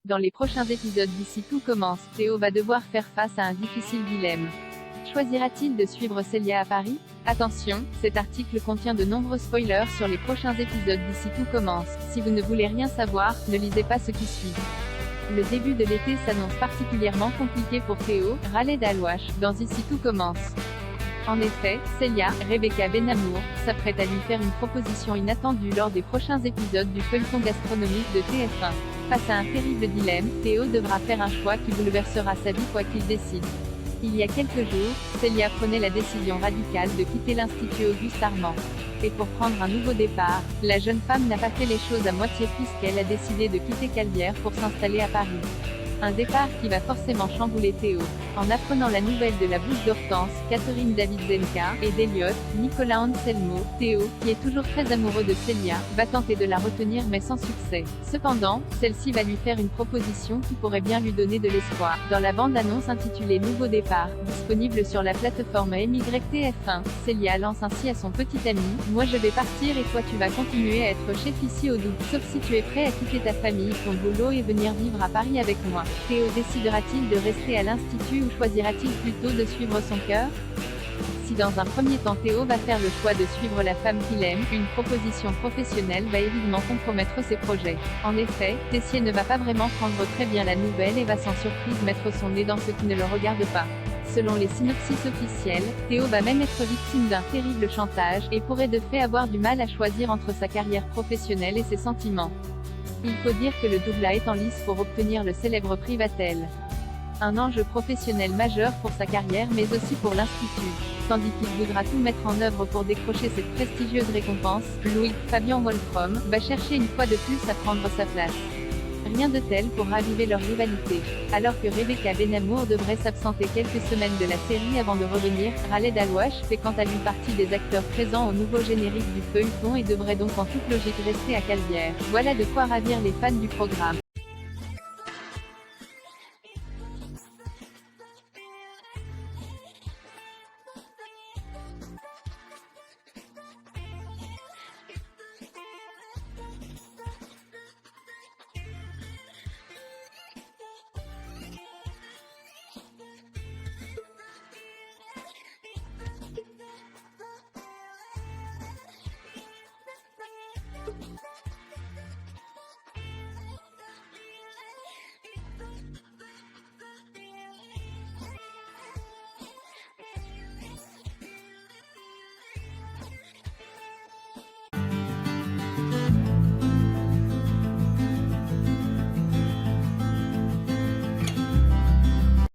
Dans les prochains épisodes d'ici tout commence, Théo va devoir faire face à un difficile dilemme. Choisira-t-il de suivre Célia à Paris? Attention, cet article contient de nombreux spoilers sur les prochains épisodes d'ici tout commence. Si vous ne voulez rien savoir, ne lisez pas ce qui suit. Le début de l'été s'annonce particulièrement compliqué pour Théo, Khaled Alwash, dans Ici tout commence. En effet, Célia, Rebecca Benamour, s'apprête à lui faire une proposition inattendue lors des prochains épisodes du feuilleton gastronomique de TF1. Face à un terrible dilemme, Théo devra faire un choix qui bouleversera sa vie quoi qu'il décide. Il y a quelques jours, Célia prenait la décision radicale de quitter l'Institut Auguste Armand. Et pour prendre un nouveau départ, la jeune femme n'a pas fait les choses à moitié puisqu'elle a décidé de quitter Caluire pour s'installer à Paris. Un départ qui va forcément chambouler Théo. En apprenant la nouvelle de la bouche d'Hortense, Catherine David-Zenka, et d'Eliott, Nicolas Anselmo, Théo, qui est toujours très amoureux de Célia, va tenter de la retenir mais sans succès. Cependant, celle-ci va lui faire une proposition qui pourrait bien lui donner de l'espoir. Dans la bande-annonce intitulée Nouveau départ, disponible sur la plateforme MYTF1, Célia lance ainsi à son petit ami: « Moi je vais partir et toi tu vas continuer à être chef ici au Doubs. Sauf si tu es prêt à quitter ta famille, ton boulot et venir vivre à Paris avec moi. » Théo décidera-t-il de rester à l'Institut ou choisira-t-il plutôt de suivre son cœur? Si dans un premier temps Théo va faire le choix de suivre la femme qu'il aime, une proposition professionnelle va évidemment compromettre ses projets. En effet, Tessier ne va pas vraiment prendre très bien la nouvelle et va sans surprise mettre son nez dans ce qui ne le regarde pas. Selon les synopsis officiels, Théo va même être victime d'un terrible chantage, et pourrait de fait avoir du mal à choisir entre sa carrière professionnelle et ses sentiments. Il faut dire que le doubla est en lice pour obtenir le célèbre prix Vatel. Un enjeu professionnel majeur pour sa carrière mais aussi pour l'Institut. Tandis qu'il voudra tout mettre en œuvre pour décrocher cette prestigieuse récompense, Louis Fabien Wolfrom va chercher une fois de plus à prendre sa place. Rien de tel pour raviver leur rivalité. Alors que Rebecca Benamour devrait s'absenter quelques semaines de la série avant de revenir, Khaled Alwash fait quant à lui partie des acteurs présents au nouveau générique du feuilleton et devrait donc en toute logique rester à Caluire. Voilà de quoi ravir les fans du programme.